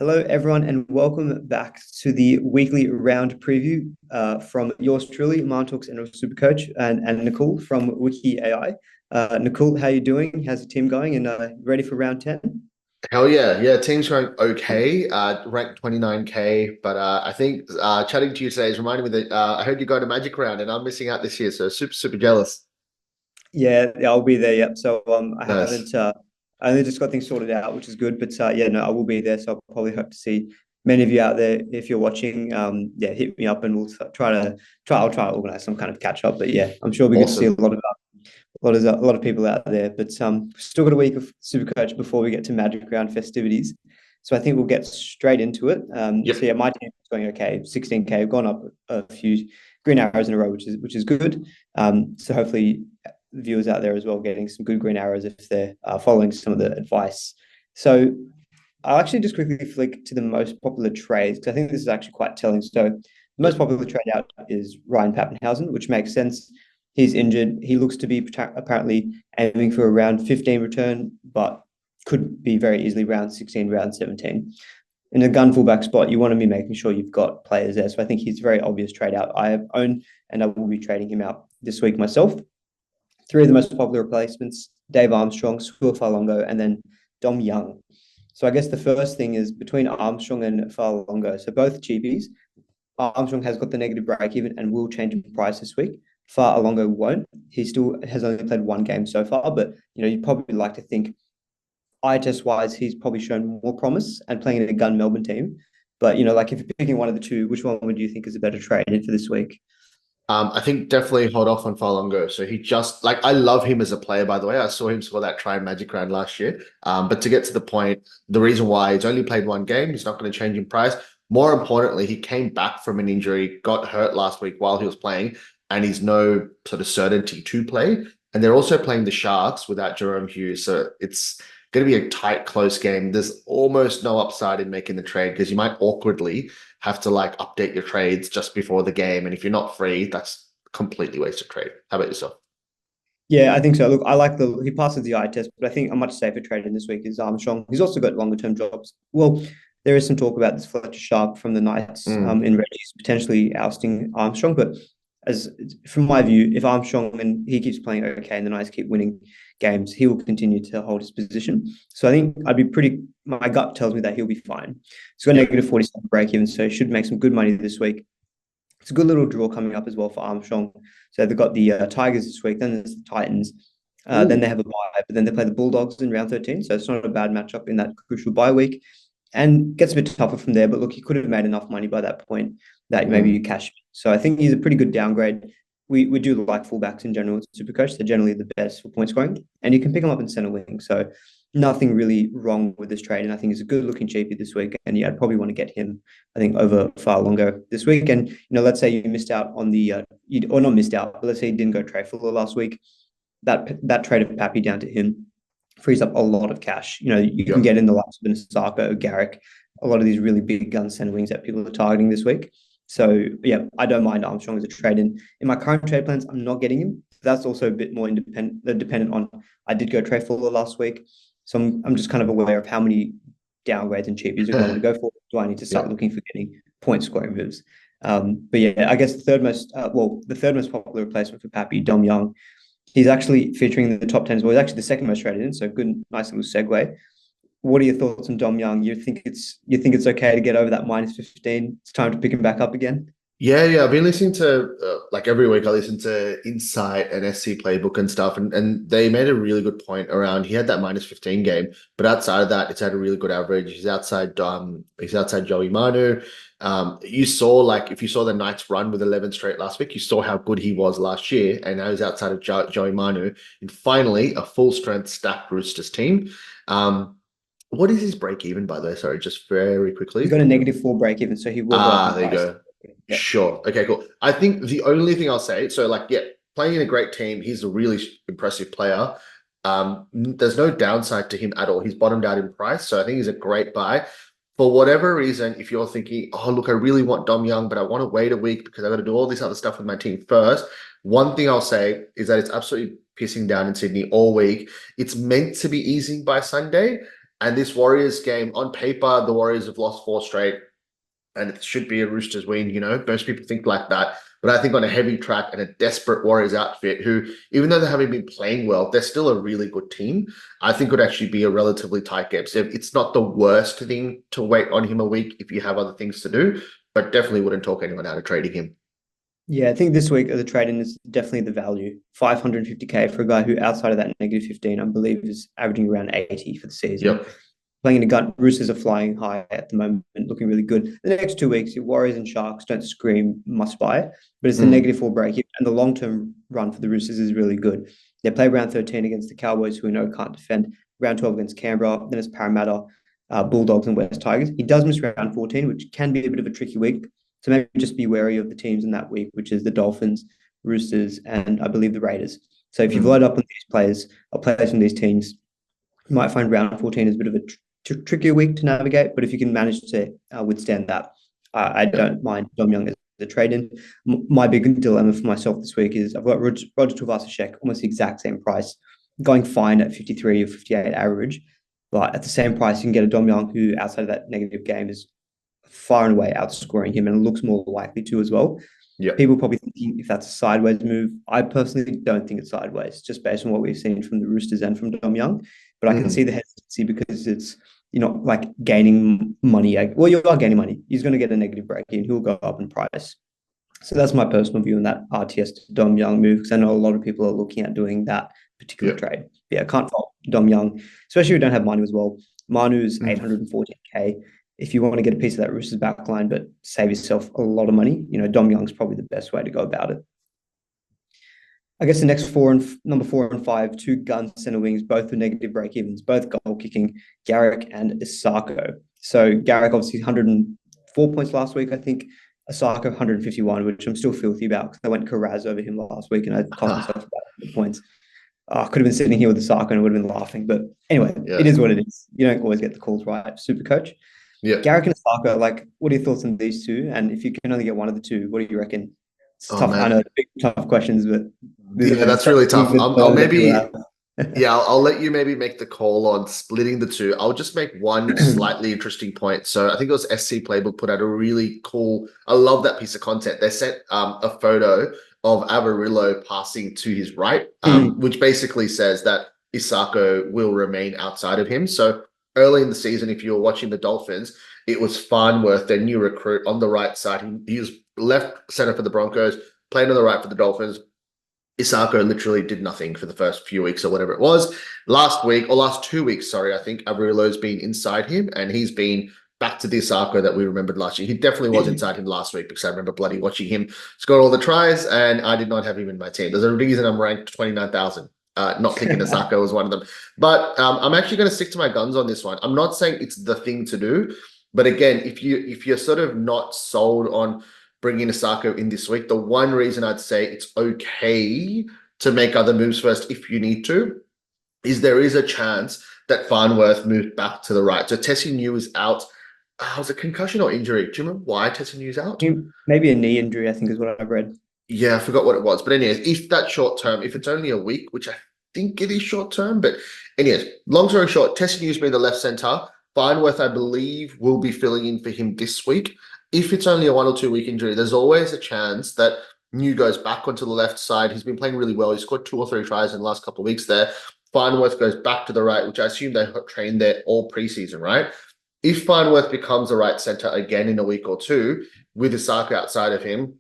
Hello, everyone, and welcome back to the weekly round preview from yours truly, Talks NRL SuperCoach, and Nakul from Wiki AI. Nakul, how you doing? How's the team going? And ready for round 10? Hell yeah. Yeah, team's going okay. Ranked 29K. But I think chatting to you today is reminding me that I heard you go to Magic Round and I'm missing out this year. So super jealous. Yeah, I'll be there. Yep. So I Nice. haven't. I only just got things sorted out, which is good. But yeah, no, I will be there. So I'll probably hope to see many of you out there. If you're watching, yeah, hit me up and we'll try. I'll try to organize some kind of catch up. But yeah, I'm sure we get to see a Awesome. lot of a lot of people out there. But still got a week of Supercoach before we get to Magic Round festivities. So I think we'll get straight into it. So Yep. yeah, my team is going okay. 16K, have gone up a few green arrows in a row, which is good. So hopefully viewers out there as well getting some good green arrows if they're following some of the advice. So I'll actually just quickly flick to the most popular trades because I think this is actually quite telling. So the most Yep. popular trade out is Ryan Papenhuyzen, which makes sense. He's injured. He looks to be apparently aiming for a round 15 return, but could be very easily round 16, round 17. In a gun fullback spot, you want to be making sure you've got players there. So I think he's a very obvious trade out. I have owned and I will be trading him out this week myself. Three of the most popular replacements: Dave Armstrong, Suafalongo, and then Dom Young. So I guess the first thing is between Armstrong and Falongo. So both cheapies. Armstrong has got the negative break even and will change in price this week. Alongo won't. He still has only played one game so far, but you'd probably like to think eye test wise, he's probably shown more promise and playing in a gun Melbourne team. But like if you're picking one of the two, which one would you think is a better trade in for this week? I think definitely hold off on Falongo. So he just like I love him as a player, by the way. I saw him score that try in Magic Round last year. But to get to the point, the reason why he's only played one game, he's not going to change in price. More importantly, he came back from an injury, got hurt last week while he was playing, and he's no sort of certainty to play. And they're also playing the Sharks without Jerome Hughes. So it's going to be a tight, close game. There's almost no upside in making the trade because you might awkwardly have to like update your trades just before the game. And if you're not free, that's completely wasted trade. How about yourself? Yeah, I think so. Look, I like he passes the eye test, but I think a much safer trade in this week is Armstrong. He's also got longer term jobs. Well, there is some talk about this Fletcher Sharp from the Knights Mm, in Reggie's potentially ousting Armstrong, but as from my view, if Armstrong and he keeps playing okay and the Knights keep winning games, he will continue to hold his position. So I think I'd be pretty. My gut tells me that he'll be fine. He's got yep. negative 47 break even, so he should make some good money this week. It's a good little draw coming up as well for Armstrong. So they've got the Tigers this week, then there's the Titans, then they Ooh. have a bye, but then they play the Bulldogs in round 13. So it's not a bad matchup in that crucial bye week, and gets a bit tougher from there. But look, he could have made enough money by that point that maybe you Mm. cash. So I think he's a pretty good downgrade. We do like fullbacks in general. Supercoach, they're generally the best for point scoring, and you can pick them up in center wing. So nothing really wrong with this trade, and I think he's a good looking cheapie this week. And yeah, I'd probably want to get him. I think over far longer this week. And let's say you missed out on or not missed out, but let's say you didn't go trade for the last week. That trade of Pappy down to him frees up a lot of cash. You can Yep. get in the likes of Sako, Garrick, a lot of these really big gun center wings that people are targeting this week. So yeah, I don't mind Armstrong as a trade. In my current trade plans, I'm not getting him. That's also a bit more dependent on. I did go trade for the last week, so I'm just kind of aware of how many downgrades and cheapies are going to go for. Do I need to start Yep. looking for getting point scoring moves? But yeah, I guess the third most popular replacement for Pappy, Dom Young, he's actually featuring in the top 10 as well. He's actually the second most traded in, so good, nice little segue. What are your thoughts on Dom Young? You think it's okay to get over that minus 15? It's time to pick him back up again. Yeah. I've been listening to like every week. I listen to Insight and SC Playbook and stuff, and they made a really good point around. He had that minus 15 game, but outside of that, it's had a really good average. He's outside Joey Manu. You saw like if you saw the Knights run with 11 straight last week, you saw how good he was last year, and now he's outside of Joey Manu, and finally a full strength stacked Roosters team. What is his break even, by the way? Sorry, just very He's quickly. got a negative 4 break even, so he will go up in There you price. go. Yeah. Sure. Okay, cool. I think the only thing I'll say, so like, yeah, playing in a great team, he's a really impressive player. There's no downside to him at all. He's bottomed out in price, so I think he's a great buy. For whatever reason, if you're thinking, oh, look, I really want Dom Young, but I want to wait a week because I got to do all this other stuff with my team first. One thing I'll say is that it's absolutely pissing down in Sydney all week. It's meant to be easing by Sunday. And this Warriors game, on paper, the Warriors have lost 4 straight, and it should be a Roosters win. Most people think like that. But I think on a heavy track and a desperate Warriors outfit, who, even though they haven't been playing well, they're still a really good team. I think would actually be a relatively tight game. So it's not the worst thing to wait on him a week if you have other things to do, but definitely wouldn't talk anyone out of trading him. Yeah, I think this week the trade-in is definitely the value. 550K for a guy who, outside of that -15, I believe is averaging around 80 for the season. Yep. Playing in a gun, Roosters are flying high at the moment, looking really good. The next 2 weeks, your Warriors and Sharks don't scream must buy, but it's the -4 break, and the long-term run for the Roosters is really good. They play round 13 against the Cowboys, who we know can't defend. Round 12 against Canberra, then it's Parramatta, Bulldogs, and West Tigers. He does miss round 14, which can be a bit of a tricky week. So maybe just be wary of the teams in that week, which is the Dolphins, Roosters, and I believe the Raiders. So if you've loaded up on these players or players from these teams, you might find round 14 is a bit of a trickier week to navigate. But if you can manage to withstand that, I don't mind Dom Young as a trade-in. My big dilemma for myself this week is I've got Roger Tuivasa-Sheck, almost the exact same price, going fine at 53 or 58 average. But at the same price, you can get a Dom Young who, outside of that negative game, is far and away outscoring him and looks more likely to as well. Yeah. People probably thinking if that's a sideways move. I personally don't think it's sideways, just based on what we've seen from the Roosters and from Dom Young. But I can see the hesitancy because it's, like gaining money. Well, you are gaining money. He's going to get a negative break in. He'll go up in price. So that's my personal view on that RTS to Dom Young move, because I know a lot of people are looking at doing that particular trade. Yeah, I can't fault Dom Young, especially if you don't have Manu as well. Manu's 814K. If you want to get a piece of that Roosters backline, but save yourself a lot of money, Dom Young's probably the best way to go about it. I guess the next number 4 and 5, 2 gun center wings, both with negative break-evens, both goal kicking, Garrick and Isako. So Garrick obviously 104 points last week, I think. Isako 151, which I'm still filthy about because I went Karaz over him last week and I cost myself about 100 points. I could have been sitting here with Isako and I would have been laughing. But anyway, It is what it is. You don't always get the calls right, Supercoach. Yeah. Garrick and Isako, what are your thoughts on these two? And if you can only get one of the two, what do you reckon? It's tough. Man. I know big, tough questions, but that's really tough. I'll maybe I'll let you maybe make the call on splitting the two. I'll just make one slightly interesting point. So I think it was SC Playbook put out a really cool, I love that piece of content. They sent a photo of Avarillo passing to his right, which basically says that Isako will remain outside of him. So early in the season, if you were watching the Dolphins, it was Farnworth, their new recruit, on the right side. He was left center for the Broncos, playing on the right for the Dolphins. Isako literally did nothing for the first few weeks or whatever it was. Last 2 weeks, I think Avarillo's been inside him, and he's been back to the Isako that we remembered last year. He definitely was inside him last week because I remember bloody watching him score all the tries, and I did not have him in my team. There's a reason I'm ranked 29,000. Not thinking Isako was one of them. But I'm actually going to stick to my guns on this one. I'm not saying it's the thing to do, but again, if you're sort of not sold on bringing Isako in this week, the one reason I'd say it's okay to make other moves first if you need to is there is a chance that Farnworth moved back to the right. So Tessie New is out. Was it concussion or injury? Do you remember why Tessie New's out? Maybe a knee injury, I think is what I've read. Yeah, I forgot what it was. But anyways, if that's short term, if it's only a week, which I think it is short term, but anyways, long story short, Tessie New's been the left center. Farnworth, I believe, will be filling in for him this week. If it's only a 1 or 2 week injury, there's always a chance that New goes back onto the left side. He's been playing really well. He scored 2 or 3 tries in the last couple of weeks there. Farnworth goes back to the right, which I assume they trained there all preseason, right? If Farnworth becomes a right center again in a week or two, with Isako outside of him,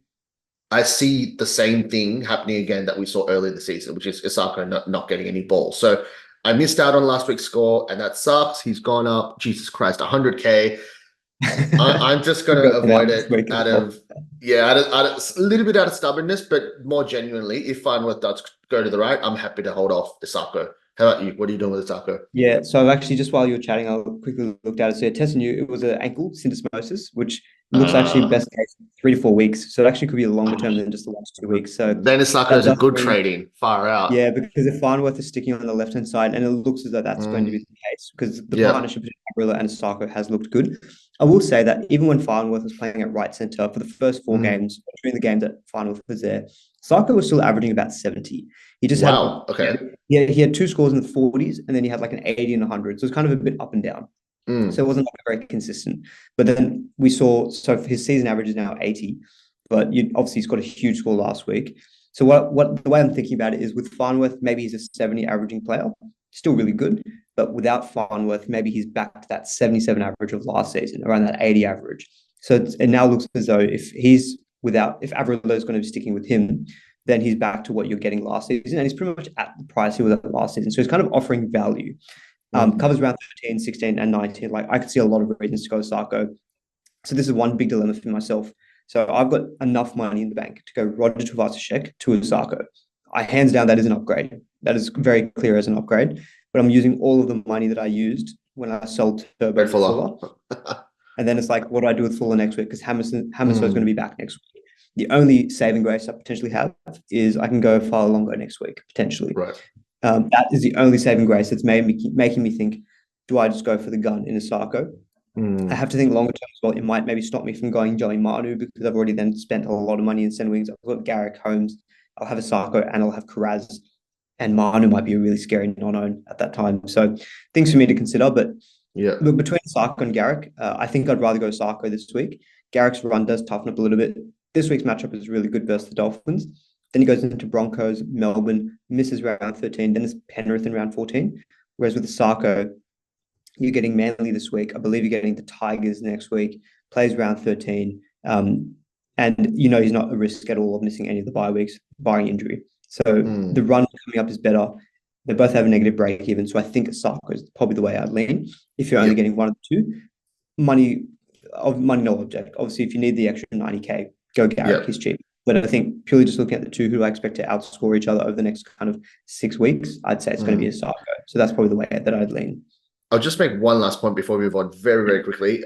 I see the same thing happening again that we saw early in the season, which is Isako not getting any ball. So I missed out on last week's score, and that sucks. He's gone up, Jesus Christ, 100K. I'm just going to avoid it out of a little bit out of stubbornness, but more genuinely, if Farnworth does go to the right, I'm happy to hold off Isako. How about you? What are you doing with Isako? Yeah, so I've actually, just while you were chatting, I quickly looked at it. So testing you, it was an ankle syndesmosis, which looks actually best case 3 to 4 weeks. So it actually could be a longer term than just the 1 to 2 weeks. So then Isako is a good trading, far out. Yeah, because if Farnworth is sticking on the left-hand side, and it looks as though that's going to be the case, because the partnership between Abrilla and Isako has looked good. I will say that even when Farnworth was playing at right centre for the first 4 games, during the game that Farnworth was there, Sarko was still averaging about 70. He just had Wow. Okay. he had two scores in the 40s, and then he had like an 80 and 100. So it's kind of a bit up and down. So it Mm. wasn't like very consistent. But then we saw, so his season average is now 80, but obviously he's got a huge score last week. So what the way I'm thinking about it is with Farnworth, maybe he's a 70 averaging player, still really good. But without Farnworth, maybe he's back to that 77 average of last season, around that 80 average. So it now looks as though if Averillo is going to be sticking with him, then he's back to what you're getting last season. And he's pretty much at the price he was at last season. So he's kind of offering value. Mm. Covers around 13, 16, and 19. Like I could see a lot of reasons to go Sarko. So this is one big dilemma for myself. So I've got enough money in the bank to go Roger Tuivasa-Sheck to Sarko. I hands down that is an upgrade. That is very clear as an upgrade. But I'm using all of the money that I used when I sold Turbo Very to fuller. Fuller. And then it's like, what do I do with Fuller next week? Because Hammersley is going to Mm. be back next week. The only saving grace I potentially have is I can go Fa'alogo next week, potentially. Right. That is the only saving grace that's making me think, do I just go for the gun in a Sarko? I Mm. have to think longer term as well. It might maybe stop me from going Joey Manu because I've already then spent a lot of money in centre wings. I've got Garrick Holmes, I'll have a Sarko, and I'll have Karaz. And Manu might be a really scary non-own at that time. So things for me to consider. But Yeah. look, between Sarko and Garrick, I think I'd rather go Sarko this week. Garrick's run does toughen up a little bit. This week's matchup is really good versus the Dolphins. Then he goes into Broncos, Melbourne, misses round 13, then there's Penrith in round 14. Whereas with the Sarko, you're getting Manly this week. I believe you're getting the Tigers next week, plays round 13. And he's not a risk at all of missing any of the bye weeks, barring injury. So the Mm. run coming up is better. They both have a negative break even. So I think Sarko is probably the way I'd lean. If you're only Yeah. getting one of the two, money, no object. Obviously, if you need the extra 90K, go Garrick. Yeah. He's cheap. But I think purely just looking at the two who I expect to outscore each other over the next kind of 6 weeks, I'd say it's going to be a Mm. Sarko. So that's probably the way that I'd lean. I'll just make one last point before we move on very, very quickly.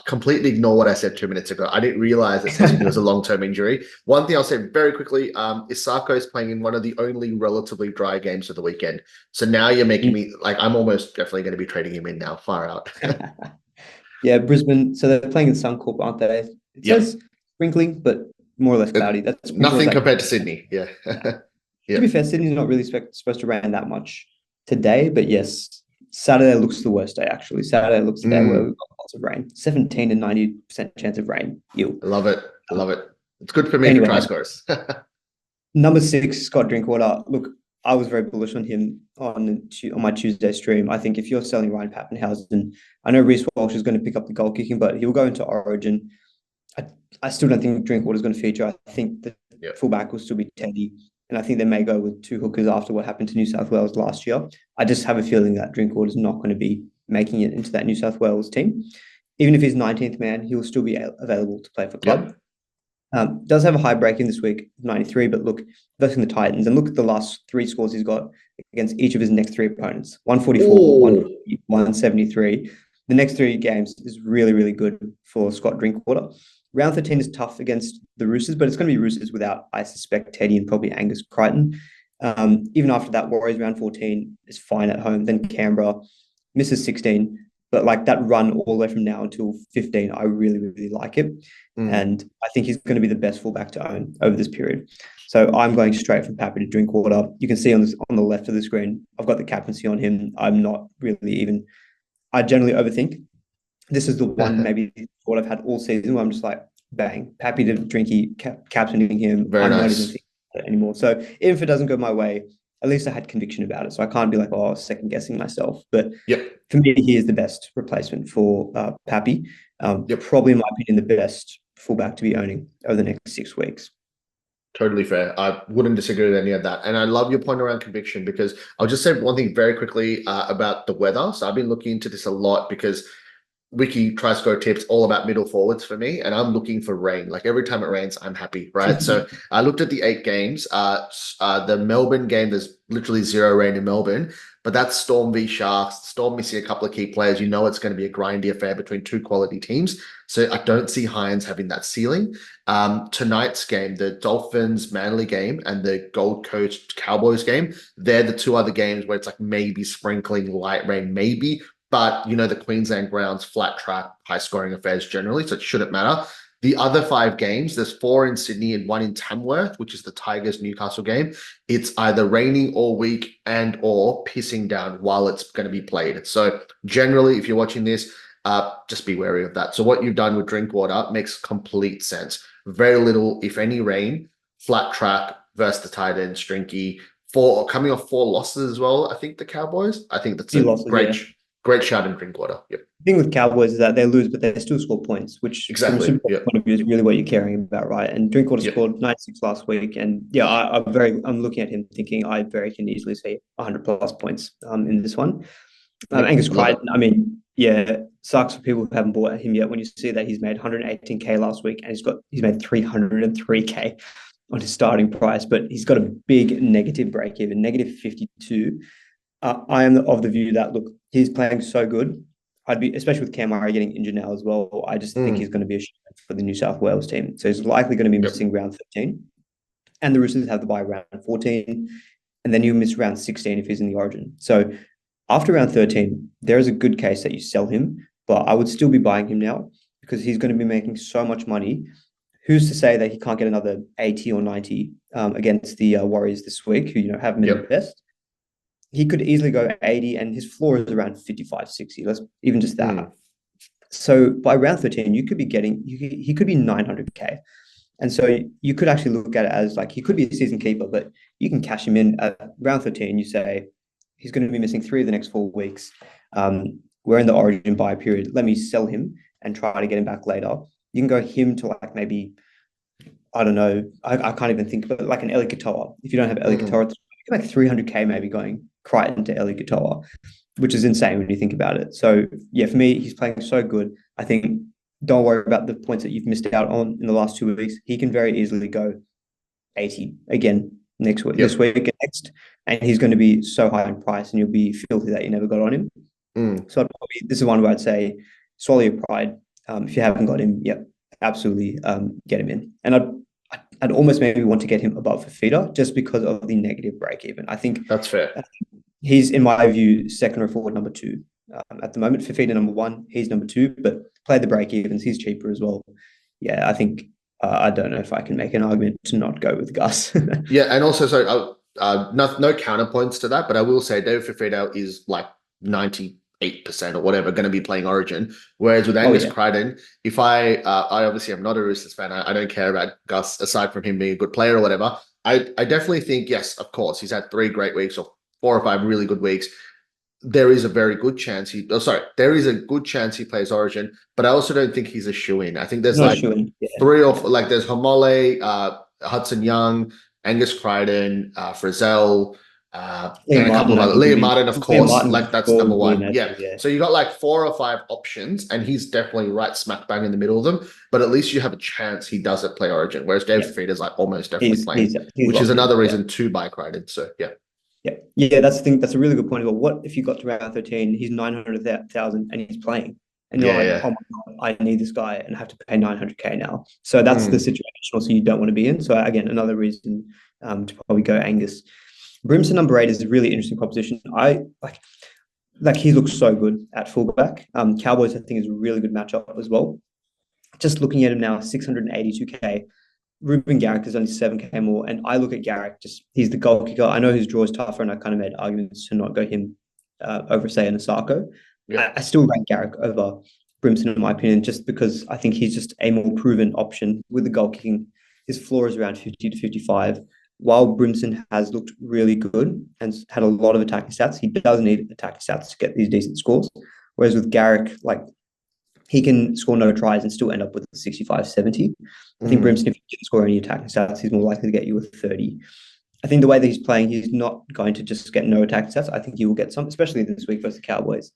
Completely ignore what I said 2 minutes ago. I didn't realize that Sesame was a long-term injury. One thing I'll say very quickly, Isako is playing in one of the only relatively dry games of the weekend. So now you're making me, like, I'm almost definitely going to be trading him in now, far out. Yeah, Brisbane. So they're playing in Suncorp, aren't they? It Yep. says sprinkling, but more or less cloudy. That's Nothing compared to Sydney. Yeah. To Yeah. be fair, Sydney's not really supposed to rain that much today, but yes, Saturday looks the worst day, actually. Saturday looks the day where we've got lots of rain. 17 and 90% chance of rain. Ew. I love it. I love it. It's good for me Anyway. for try scores. Number 6, Scott Drinkwater. Look, I was very bullish on him on my Tuesday stream. I think if you're selling Ryan Papenhuyzen, I know Reece Walsh is going to pick up the goal kicking, but he'll go into Origin. I still don't think Drinkwater's going to feature. I think the fullback will still be Teddy, and I think they may go with two hookers after what happened to New South Wales last year. I just have a feeling that Drinkwater's not going to be making it into that New South Wales team. Even if he's 19th man, he'll still be available to play for club. Does have a high break in this week, 93, but look, versus the Titans, and look at the last 3 scores he's got against each of his next 3 opponents. 144, 140, 173. The next 3 games is really, really good for Scott Drinkwater. Round 13 is tough against the Roosters, but it's going to be Roosters without, I suspect, Teddy and probably Angus Crichton. Even after that, Warriors round 14 is fine at home. Then Canberra misses 16. But like that run all the way from now until 15, I really, really like it. And I think he's going to be the best fullback to own over this period. So I'm going straight from Pappy to Drinkwater. You can see on the left of the screen, I've got the captaincy on him. I'm not really even, I generally overthink. This is the one maybe what I've had all season where I'm just like, bang, Pappy to Drinky, captaining him. Very I'm nice. not even thinking about it anymore. So even if it doesn't go my way, at least I had conviction about it. So I can't be like, oh, second guessing myself. But for me, he is the best replacement for Pappy. Probably, in my opinion, the best fullback to be owning over the next 6 weeks. Totally fair. I wouldn't disagree with any of that. And I love your point around conviction, because I'll just say one thing very quickly about the weather. So I've been looking into this a lot because Wiki tries to go tips all about middle forwards for me, and I'm looking for rain. Like every time it rains, I'm happy, right? So I looked at the 8 games. The Melbourne game, there's literally 0 rain in Melbourne, but that's Storm v Sharks. Storm missing a couple of key players. You know it's going to be a grindy affair between 2 quality teams. So I don't see Hynes having that ceiling. Tonight's game, the Dolphins Manly game and the Gold Coast Cowboys game, they're the 2 other games where it's like maybe sprinkling light rain, maybe. But, the Queensland grounds, flat track, high scoring affairs generally, so it shouldn't matter. The other 5 games, there's 4 in Sydney and 1 in Tamworth, which is the Tigers Newcastle game. It's either raining all week and or pissing down while it's going to be played. So generally, if you're watching this, just be wary of that. So what you've done with Drinkwater makes complete sense. Very little, if any, rain, flat track versus the tight end, Strinky. Coming off 4 losses as well, I think the Cowboys. I think that's Few a losses, great, yeah. great shout in Drinkwater. Yep. The thing with Cowboys is that they lose, but they still score points, which from a Exactly. Super Bowl Yep. point of view is really what you're caring about, right? And Drinkwater Yep. scored 96 last week, and yeah, I'm looking at him thinking I very can easily see 100 plus points in this one. Angus Crichton, I mean, yeah, sucks for people who haven't bought him yet when you see that he's made 118k last week and he's made 303k on his starting price, but he's got a big negative break even, negative 52. I am of the view that, look, he's playing so good. I'd be, especially with Cam Murray getting injured now as well, I just think he's going to be a shout for the New South Wales team. So he's likely going to be missing round 13. And the Roosters have the bye round 14. And then you miss round 16 if he's in the Origin. So after round 13, there is a good case that you sell him, but I would still be buying him now because he's going to be making so much money. Who's to say that he can't get another 80 or 90 against the Warriors this week, who haven't been the best? He could easily go 80, and his floor is around 55, 60. Let's even just that. So by round 13, you could be getting he could be 900k, and so you could actually look at it as like he could be a season keeper, but you can cash him in at round 13. You say he's going to be missing 3 of the next 4 weeks. We're in the Origin buy period. Let me sell him and try to get him back later. You can go him to like maybe, I don't know, I can't even think, but like an Eli Katoa. If you don't have Eli Katoa, you can make 300k maybe going Crichton to Eli Katoa, which is insane when you think about it. So yeah, for me, he's playing so good. I think don't worry about the points that you've missed out on in the last 2 weeks. He can very easily go 80 again next week, this week and next, and he's going to be so high in price, and you'll be filthy that you never got on him. So this is one where I'd say swallow your pride. If you haven't got him, absolutely get him in. And I'd almost maybe want to get him above Fafita just because of the negative break even. I think that's fair. He's, in my view, second or forward number 2 at the moment. Fafita number 1, he's number 2, but play the break evens, he's cheaper as well. Yeah, I think I don't know if I can make an argument to not go with Gus. Yeah, and also, so no counterpoints to that, but I will say David Fafita is like 98% or whatever going to be playing Origin, whereas with Angus Crichton, if I obviously am not a Roosters fan, I don't care about Gus aside from him being a good player or whatever. I definitely think, yes, of course, he's had 3 great weeks or 4 or 5 really good weeks. There is a very good chance there is a good chance he plays Origin, but I also don't think he's a shoe-in. I think there's like 3 or 4, like there's Homole, Hudson Young, Angus Crichton, Frizzell, and a couple of other. Liam Martin, of course, like that's number 1. Yeah. So you got like 4 or 5 options, and he's definitely right smack bang in the middle of them. But at least you have a chance he doesn't play Origin, whereas David Fafita is like almost definitely playing, which is another reason to buy Crichton. So yeah, that's the thing. That's a really good point. Well, what if you got to round 13, he's 900,000 and he's playing, and you're like, oh my God, I need this guy and have to pay 900k now. So that's the situation also you don't want to be in. So again, another reason to probably go Angus. Brimson number 8 is a really interesting proposition. I like he looks so good at fullback. Cowboys, I think, is a really good matchup as well. Just looking at him now, 682k. Ruben Garrick is only 7k more, and I look at Garrick, he's the goal kicker. I know his draw is tougher, and I kind of made arguments to not go him over, say, an Asako. I still rank Garrick over Brimson, in my opinion, just because I think he's just a more proven option with the goal kicking. His floor is around 50 to 55. While Brimson has looked really good and had a lot of attacking stats, he does need attacking stats to get these decent scores. Whereas with Garrick, like, he can score no tries and still end up with 65, 70. I think Brimson, if he didn't score any attacking stats, he's more likely to get you a 30. I think the way that he's playing, he's not going to just get no attacking stats. I think he will get some, especially this week versus the Cowboys.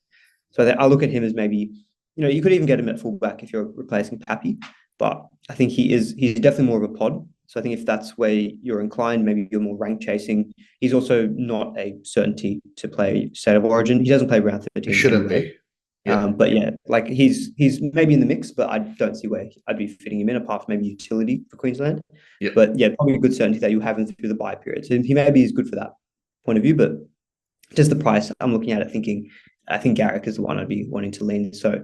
So I look at him as maybe, you could even get him at fullback if you're replacing Pappy, but I think he's definitely more of a pod. So I think if that's where you're inclined, maybe you're more rank chasing. He's also not a certainty to play State of Origin. He doesn't play round 13. He shouldn't be. But yeah, like he's maybe in the mix, but I don't see where I'd be fitting him in apart from maybe utility for Queensland. But yeah, probably a good certainty that you have him through the bye period. So he maybe is good for that point of view, but just the price, I'm looking at it thinking, I think Garrick is the one I'd be wanting to lean. So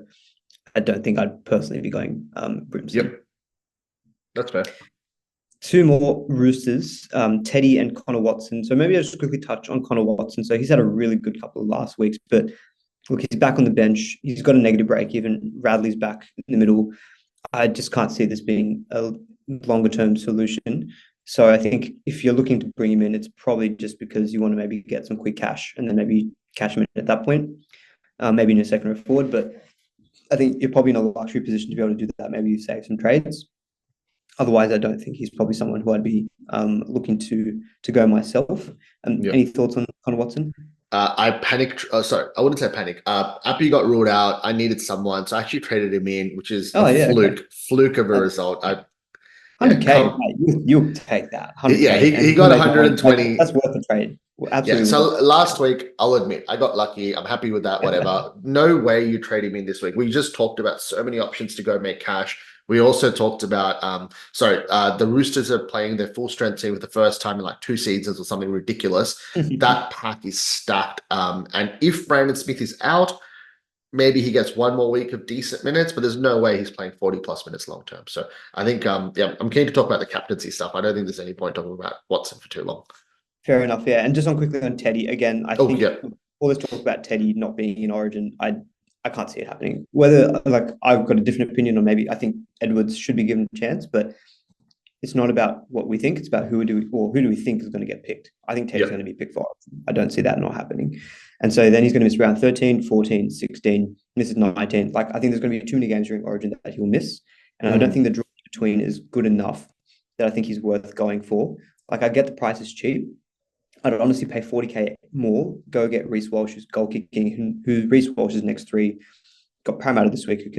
I don't think I'd personally be going Brimson. That's fair. Two more Roosters, Teddy and Connor Watson. So maybe I'll just quickly touch on Connor Watson. So he's had a really good couple of last weeks, but look, he's back on the bench. He's got a negative break even. Radley's back in the middle. I just can't see this being a longer term solution. So I think if you're looking to bring him in, it's probably just because you want to maybe get some quick cash and then maybe cash him in at that point, maybe in a second or forward. But I think you're probably in a luxury position to be able to do that. Maybe you save some trades. Otherwise, I don't think he's probably someone who I'd be looking to go myself. Any thoughts on Connor Watson? I panicked. Sorry, I wouldn't say panic. After he got ruled out, I needed someone, so I actually traded him in, which is fluke of a result. 100K, mate, you'll take that. 100K. Yeah, he got 120. That's worth a trade. Absolutely. Yeah, so last week, I'll admit, I got lucky. I'm happy with that, whatever. No way you trade him in this week. We just talked about so many options to go make cash. We also talked about, the Roosters are playing their full strength team for the first time in like 2 seasons or something ridiculous. That pack is stacked. And if Brandon Smith is out, maybe he gets one more week of decent minutes, but there's no way he's playing 40 plus minutes long term. So I think, I'm keen to talk about the captaincy stuff. I don't think there's any point talking about Watson for too long. Fair enough. Yeah. And just on quickly on Teddy again, I think all this talk about Teddy not being in Origin, I can't see it happening. Whether I've got a different opinion, or maybe I think Edwards should be given a chance, but it's not about what we think. It's about who do we think is going to get picked. I think Teddy's going to be picked for Origin. I don't see that not happening. And so then he's going to miss round 13, 14, 16, misses 19. I think there's going to be too many games during Origin that he'll miss. And I don't think the draw between is good enough that I think he's worth going for. I get the price is cheap. I'd honestly pay 40K more, go get Reece Walsh, who's goal kicking, who Reece Walsh's next 3, got Parramatta this week, who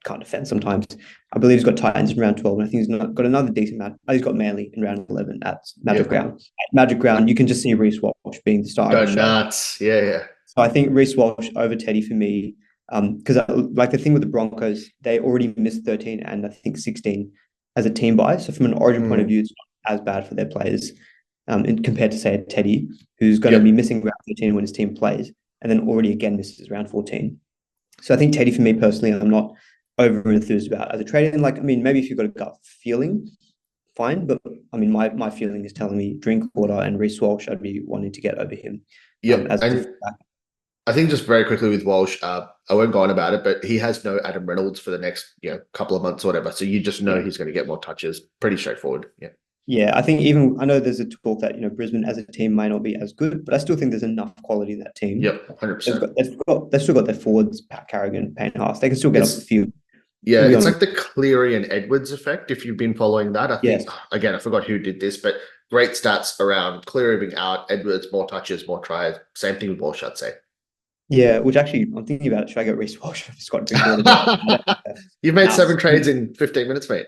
can't defend sometimes. I believe he's got Titans in round 12, and I think he's got another decent match. He's got Manly in round 11 at Magic Ground. At Magic Ground, you can just see Reece Walsh being the star. Go nuts. Yeah. So I think Reece Walsh over Teddy for me, because the thing with the Broncos, they already missed 13 and I think 16 as a team buy. So from an Origin point of view, it's not as bad for their players. Compared to, say, a Teddy, who's going to be missing round 13 when his team plays, and then already again misses round 14. So I think Teddy, for me personally, I'm not over enthused about as a trade. And maybe if you've got a gut feeling, fine. But my feeling is telling me Drinkwater and Reece Walsh, I'd be wanting to get over him. I think just very quickly with Walsh, I won't go on about it, but he has no Adam Reynolds for the next couple of months or whatever. So you just know he's going to get more touches. Pretty straightforward. Yeah. Yeah, I think I know there's a talk that, Brisbane as a team might not be as good, but I still think there's enough quality in that team. Yep, 100%. They've still got their forwards, Pat Carrigan, Payne Haas. They can still get off the field. Yeah, it's like the Cleary and Edwards effect, if you've been following that. I think, again, I forgot who did this, but great stats around Cleary being out, Edwards, more touches, more tries. Same thing with Walsh, I'd say. Yeah, which actually, I'm thinking about it. Should I get Reece Walsh or Scott Drinkwater? You've made 7 trades in 15 minutes, mate.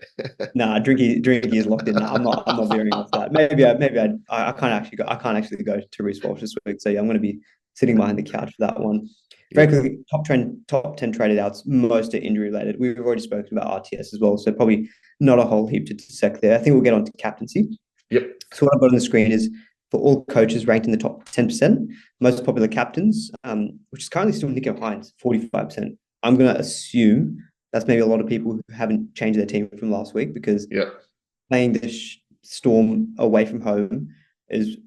Nah, Drinky is locked in. I'm not veering off that. Maybe I can't actually go to Reece Walsh this week. So yeah, I'm going to be sitting behind the couch for that one. Very quickly, top 10 traded outs. Most are injury related. We've already spoken about RTS as well, so probably not a whole heap to dissect there. I think we'll get on to captaincy. Yep. So what I've got on the screen is for all coaches ranked in the top 10%, most popular captains, which is currently still Nico Hines, 45%. I'm going to assume that's maybe a lot of people who haven't changed their team from last week, because playing the Storm away from home is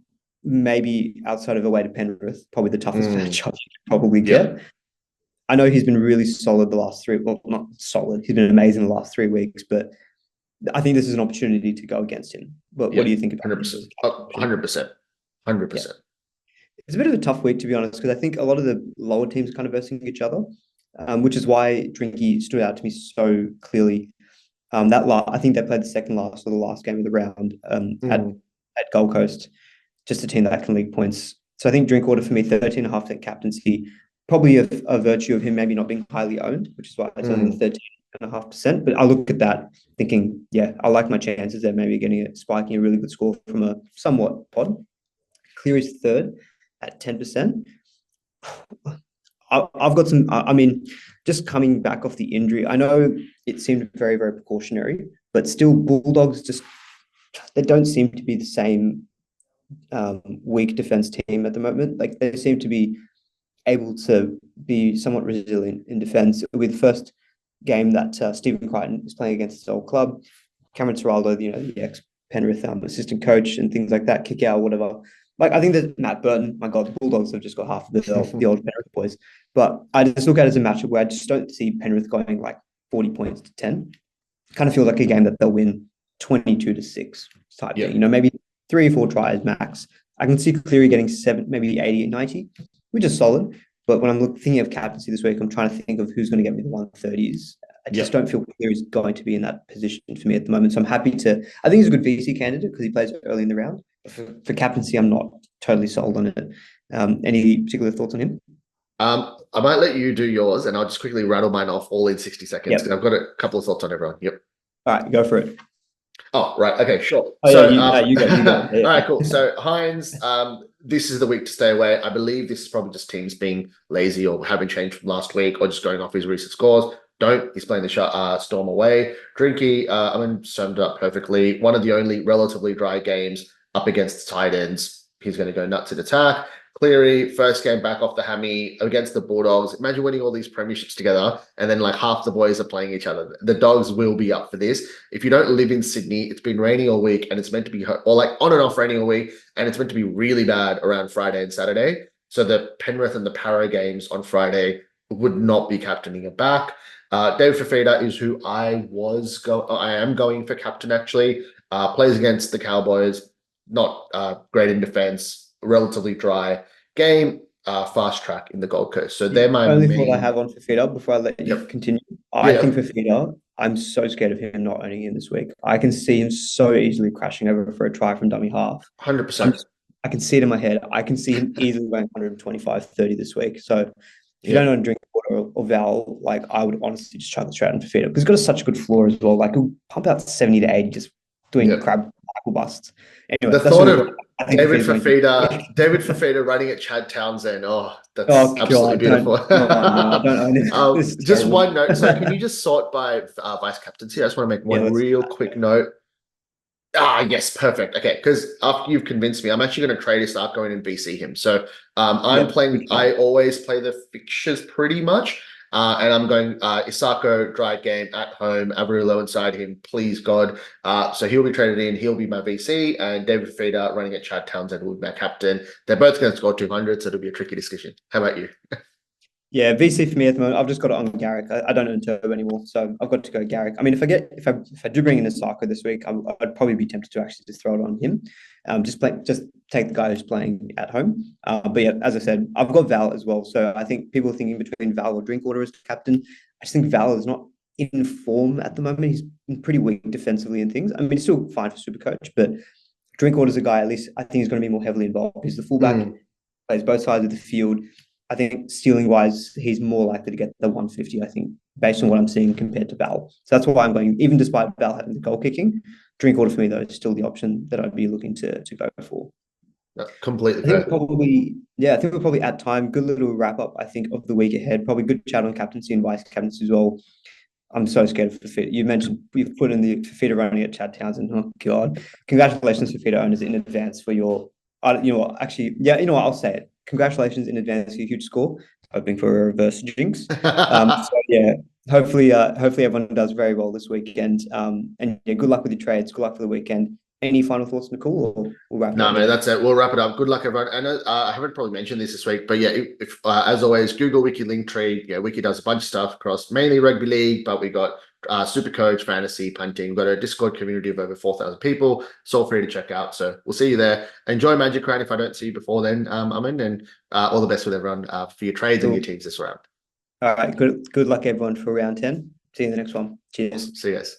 maybe, outside of away to Penrith, probably the toughest matchup you could probably get. I know he's been really solid the last 3, well, not solid, he's been amazing the last 3 weeks, but I think this is an opportunity to go against him. But what do you think about 100%? 100%. 100%. It's a bit of a tough week, to be honest, because I think a lot of the lower teams are kind of versing each other, which is why Drinky stood out to me so clearly. I think they played the second last or the last game of the round at Gold Coast, just a team that can league points. So I think Drinkwater for me, 13.5% captaincy, probably a virtue of him maybe not being highly owned, which is why it's only 13.5%. But I look at that thinking, I like my chances there, maybe spiking a really good score from a somewhat odd. Cleary's third at 10%. I've got some, just coming back off the injury, I know it seemed very, very precautionary, but still Bulldogs they don't seem to be the same weak defense team at the moment. They seem to be able to be somewhat resilient in defense. With the first game that Stephen Crichton was playing against his old club, Cameron Ciraldo, the ex-Penrith assistant coach and things like that, kick out, whatever. Like, I think that Matt Burton, my God, the Bulldogs have just got half of the old Penrith boys. But I just look at it as a matchup where I just don't see Penrith going like 40 points to 10. Kind of feel like a game that they'll win 22-6 type thing. Maybe 3 or 4 tries max. I can see Cleary getting 7, maybe 80 and 90, which is solid. But when I'm thinking of captaincy this week, I'm trying to think of who's going to get me the 130s. I just don't feel Cleary's going to be in that position for me at the moment. So I'm happy to. I think he's a good VC candidate because he plays early in the round. For captaincy, I'm not totally sold on it. Any particular thoughts on him? I might let you do yours, and I'll just quickly rattle mine off all in 60 seconds because I've got a couple of thoughts on everyone. Yep. All right, go for it. Oh, right. Okay, sure. Oh, so you go. All right, cool. So Hines, this is the week to stay away. I believe this is probably just teams being lazy or having changed from last week or just going off his recent scores. He's playing the Storm away. Drinky, summed it up perfectly. One of the only relatively dry games up against the tight ends. He's going to go nuts at attack. Cleary, first game back off the hammy against the Bulldogs. Imagine winning all these premierships together, and then like half the boys are playing each other. The Dogs will be up for this. If you don't live in Sydney, it's been raining all week, and it's meant to be, or like on and off raining all week, and it's meant to be really bad around Friday and Saturday. So the Penrith and the Para games on Friday would not be captaining it back. David Fifita is who I am going for captain actually. Plays against the Cowboys, not great in defense, relatively dry game, fast track in the Gold Coast. So they're my only thought I have on Fifita before I let you continue. I think Fifita, I'm so scared of him not owning him this week. I can see him so easily crashing over for a try from dummy half. 100%. I can see it in my head. I can see him easily going 125-30 this week. So if you don't know Drinkwater or Val, like I would honestly just chuck it straight on Fifita because he's got such a good floor as well. Like he'll pump out 70 to 80 just doing crab tackle busts. Anyway, the thought of David Fifita running at Chad Townsend. Oh, that's absolutely beautiful. Just one note. So can you just sort by vice captaincy? I just want to make one real quick note. Yes, perfect. Okay, because after you've convinced me, I'm actually going to trade and start going and VC him. So I'm playing. I always play the fixtures pretty much. And I'm going Isako, dry game at home, Averillo inside him, please God. So he'll be traded in, he'll be my VC, and David Fifita running at Chad Townsend will be my captain. They're both going to score 200, so it'll be a tricky discussion. How about you? Yeah, VC for me at the moment. I've just got it on Garrick. I don't own Turbo anymore, so I've got to go Garrick. I mean, if I do bring in Isako this week, I'd probably be tempted to actually just throw it on him. Just take the guy who's playing at home. But yeah, as I said, I've got Val as well. So I think people are thinking between Val or Drinkwater as captain. I just think Val is not in form at the moment. He's pretty weak defensively and things. I mean, he's still fine for SuperCoach, but Drinkwater's a guy, at least I think he's going to be more heavily involved. He's the fullback, plays both sides of the field. I think stealing wise, he's more likely to get the 150, I think, based on what I'm seeing compared to Val. So that's why I'm going, even despite Val having the goal kicking, Drinkwater for me, though, is still the option that I'd be looking to go for. Completely. I think we're probably at time. Good little wrap up, I think, of the week ahead. Probably good chat on captaincy and vice captaincy as well. I'm so scared of Fifita. You mentioned you've put in the Fifita running at Chad Townsend. Oh, God. Congratulations, Fifita owners, in advance for your, I'll say it. Congratulations in advance for your huge score. Hoping for a reverse jinx. Hopefully everyone does very well this weekend. And good luck with your trades. Good luck for the weekend. Any final thoughts, Nakul? Or we'll wrap it up? No, man, that's it. We'll wrap it up. Good luck, everyone. And I haven't probably mentioned this week, but yeah, if as always, Google Wiki Linktree. Yeah, Wiki does a bunch of stuff across mainly rugby league, but we got SuperCoach, fantasy, punting. We've got a Discord community of over 4,000 people. It's all free to check out. So we'll see you there. Enjoy Magic Round if I don't see you before then, Aman, and all the best with everyone for your trades and your teams this round. All right, good luck everyone for round 10. See you in the next one. Cheers. See you guys.